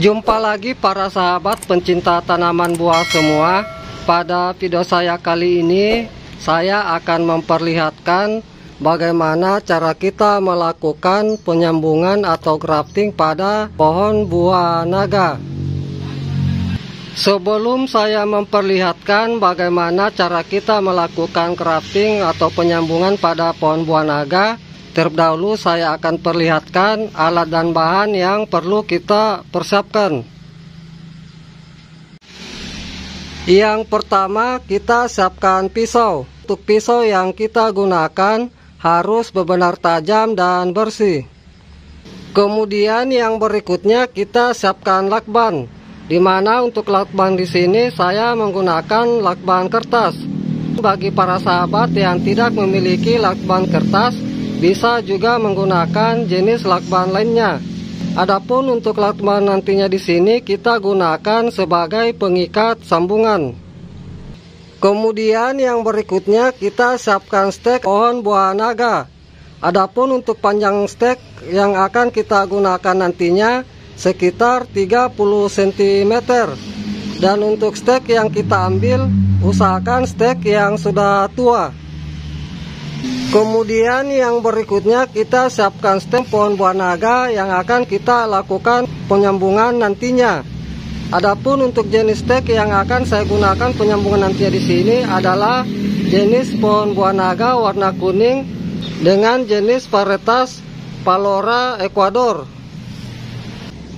Jumpa lagi para sahabat pencinta tanaman buah semua. Pada video saya kali ini, saya akan memperlihatkan bagaimana cara kita melakukan penyambungan atau grafting pada pohon buah naga. Sebelum saya memperlihatkan bagaimana cara kita melakukan grafting atau penyambungan pada pohon buah naga, terlebih dahulu saya akan perlihatkan alat dan bahan yang perlu kita persiapkan. Yang pertama, kita siapkan pisau. Untuk pisau yang kita gunakan harus benar-benar tajam dan bersih. Kemudian yang berikutnya kita siapkan lakban. Di mana untuk lakban di sini saya menggunakan lakban kertas. Bagi para sahabat yang tidak memiliki lakban kertas, bisa juga menggunakan jenis lakban lainnya. Adapun untuk lakban nantinya di sini kita gunakan sebagai pengikat sambungan. Kemudian yang berikutnya kita siapkan stek pohon buah naga. Adapun untuk panjang stek yang akan kita gunakan nantinya sekitar 30 cm. Dan untuk stek yang kita ambil, usahakan stek yang sudah tua. Kemudian yang berikutnya kita siapkan stek pohon buah naga yang akan kita lakukan penyambungan nantinya. Adapun untuk jenis stek yang akan saya gunakan penyambungan nantinya di sini adalah jenis pohon buah naga warna kuning dengan jenis varietas Palora Ecuador.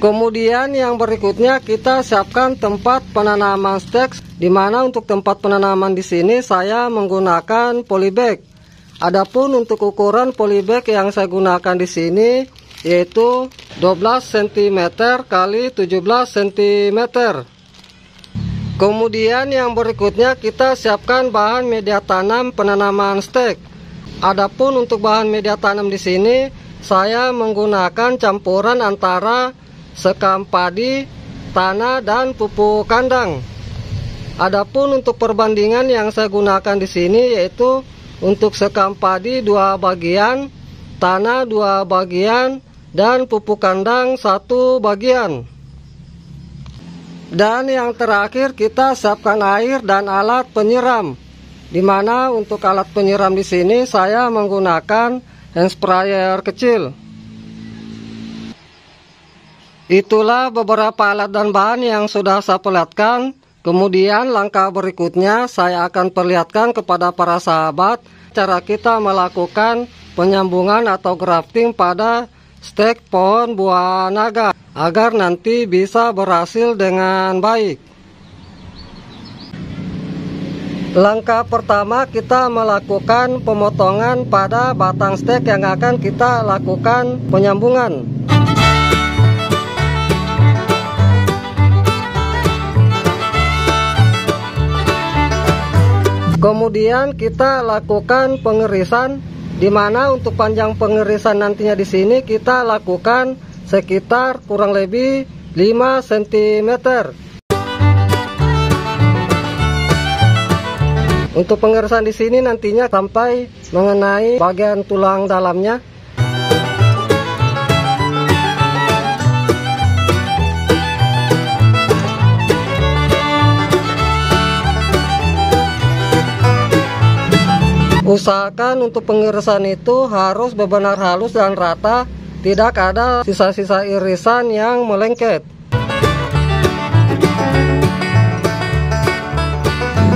Kemudian yang berikutnya kita siapkan tempat penanaman stek, di mana untuk tempat penanaman di sini saya menggunakan polybag. Adapun untuk ukuran polybag yang saya gunakan di sini yaitu 12 cm kali 17 cm. Kemudian yang berikutnya kita siapkan bahan media tanam penanaman stek. Adapun untuk bahan media tanam di sini saya menggunakan campuran antara sekam padi, tanah, dan pupuk kandang. Adapun untuk perbandingan yang saya gunakan di sini yaitu untuk sekam padi 2 bagian, tanah 2 bagian, dan pupuk kandang 1 bagian. Dan yang terakhir kita siapkan air dan alat penyiram. Di mana untuk alat penyiram di sini saya menggunakan hand sprayer kecil. Itulah beberapa alat dan bahan yang sudah saya perlihatkan. Kemudian langkah berikutnya saya akan perlihatkan kepada para sahabat cara kita melakukan penyambungan atau grafting pada stek pohon buah naga agar nanti bisa berhasil dengan baik. Langkah pertama kita melakukan pemotongan pada batang stek yang akan kita lakukan penyambungan. Kemudian kita lakukan pengirisan, di mana untuk panjang pengirisan nantinya di sini kita lakukan sekitar kurang lebih 5 cm. Untuk pengirisan di sini nantinya sampai mengenai bagian tulang dalamnya. Usahakan untuk pengirisan itu harus benar-benar halus dan rata, tidak ada sisa-sisa irisan yang melengket.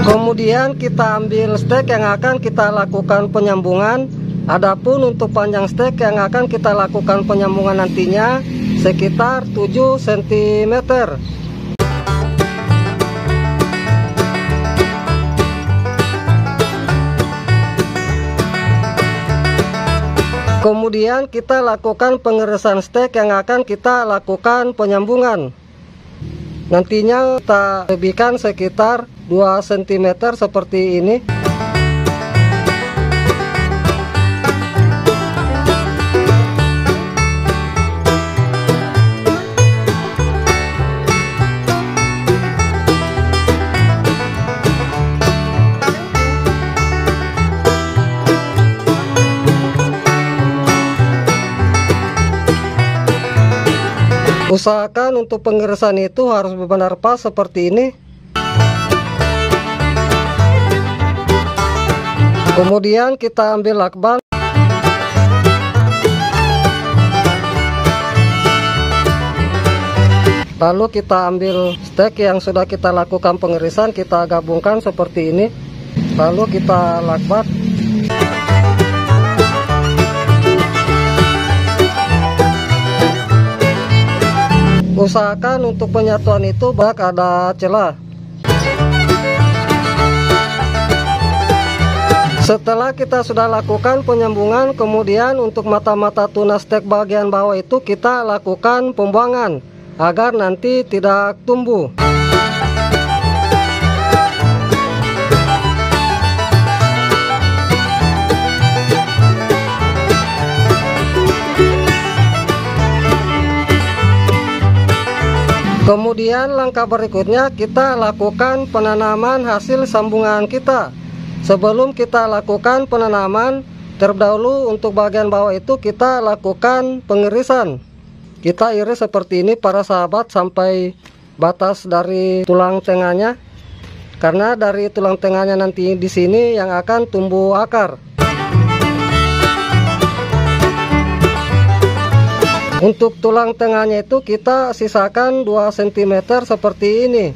Kemudian kita ambil stek yang akan kita lakukan penyambungan. Adapun untuk panjang stek yang akan kita lakukan penyambungan nantinya sekitar 7 cm. Kemudian kita lakukan pengirisan stek yang akan kita lakukan penyambungan. Nantinya kita lebihkan sekitar 2 cm seperti ini. Usahakan untuk pengirisan itu harus benar pas seperti ini. Kemudian kita ambil lakban. Lalu kita ambil stek yang sudah kita lakukan pengirisan, kita gabungkan seperti ini. Lalu kita lakbat. Usahakan untuk penyatuan itu banyak ada celah. Setelah kita sudah lakukan penyambungan, kemudian untuk mata-mata tunas stek bagian bawah itu kita lakukan pembuangan agar nanti tidak tumbuh. Kemudian langkah berikutnya kita lakukan penanaman hasil sambungan kita. Sebelum kita lakukan penanaman, terlebih dahulu untuk bagian bawah itu kita lakukan pengirisan. Kita iris seperti ini para sahabat sampai batas dari tulang tengahnya. Karena dari tulang tengahnya nanti di sini yang akan tumbuh akar. Untuk tulang tengahnya itu kita sisakan 2 cm seperti ini.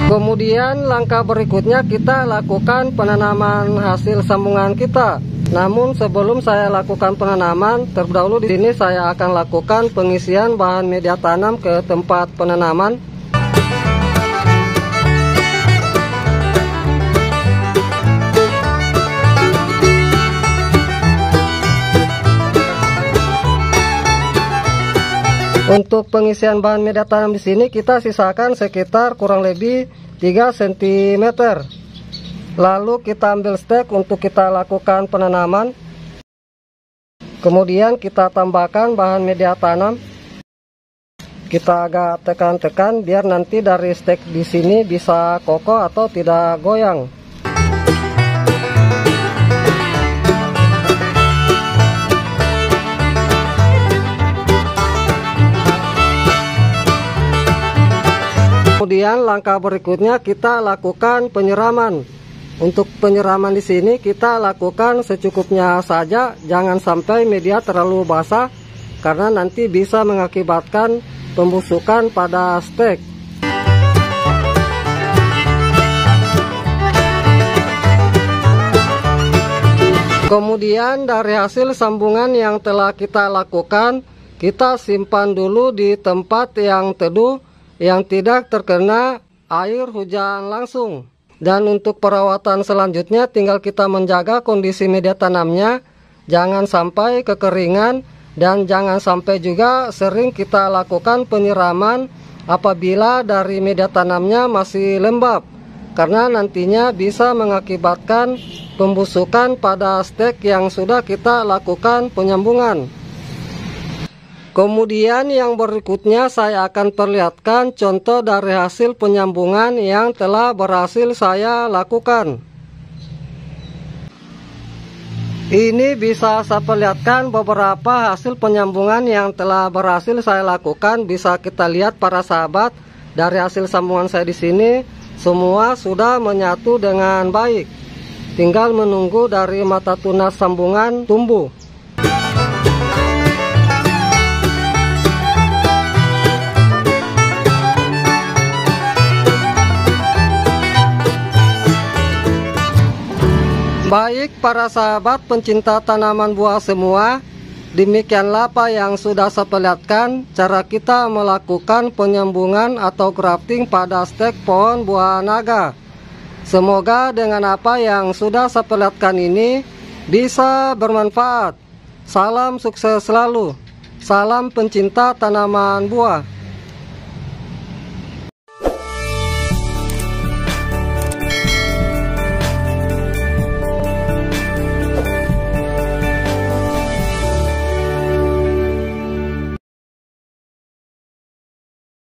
Kemudian langkah berikutnya kita lakukan penanaman hasil sambungan kita. Namun sebelum saya lakukan penanaman, terlebih dahulu di sini saya akan lakukan pengisian bahan media tanam ke tempat penanaman. Untuk pengisian bahan media tanam di sini kita sisakan sekitar kurang lebih 3 cm. Lalu kita ambil stek untuk kita lakukan penanaman. Kemudian kita tambahkan bahan media tanam. Kita agak tekan-tekan biar nanti dari stek di sini bisa kokoh atau tidak goyang. Kemudian langkah berikutnya kita lakukan penyiraman. Untuk penyiraman di sini kita lakukan secukupnya saja, jangan sampai media terlalu basah karena nanti bisa mengakibatkan pembusukan pada stek. Kemudian dari hasil sambungan yang telah kita lakukan, kita simpan dulu di tempat yang teduh yang tidak terkena air hujan langsung. Dan untuk perawatan selanjutnya tinggal kita menjaga kondisi media tanamnya, jangan sampai kekeringan dan jangan sampai juga sering kita lakukan penyiraman apabila dari media tanamnya masih lembab, karena nantinya bisa mengakibatkan pembusukan pada stek yang sudah kita lakukan penyambungan. Kemudian yang berikutnya saya akan perlihatkan contoh dari hasil penyambungan yang telah berhasil saya lakukan. Ini bisa saya perlihatkan beberapa hasil penyambungan yang telah berhasil saya lakukan. Bisa kita lihat para sahabat dari hasil sambungan saya di sini semua sudah menyatu dengan baik. Tinggal menunggu dari mata tunas sambungan tumbuh. Baik para sahabat pencinta tanaman buah semua, demikianlah apa yang sudah saya perlihatkan cara kita melakukan penyambungan atau grafting pada stek pohon buah naga. Semoga dengan apa yang sudah saya perlihatkan ini bisa bermanfaat. Salam sukses selalu. Salam pencinta tanaman buah.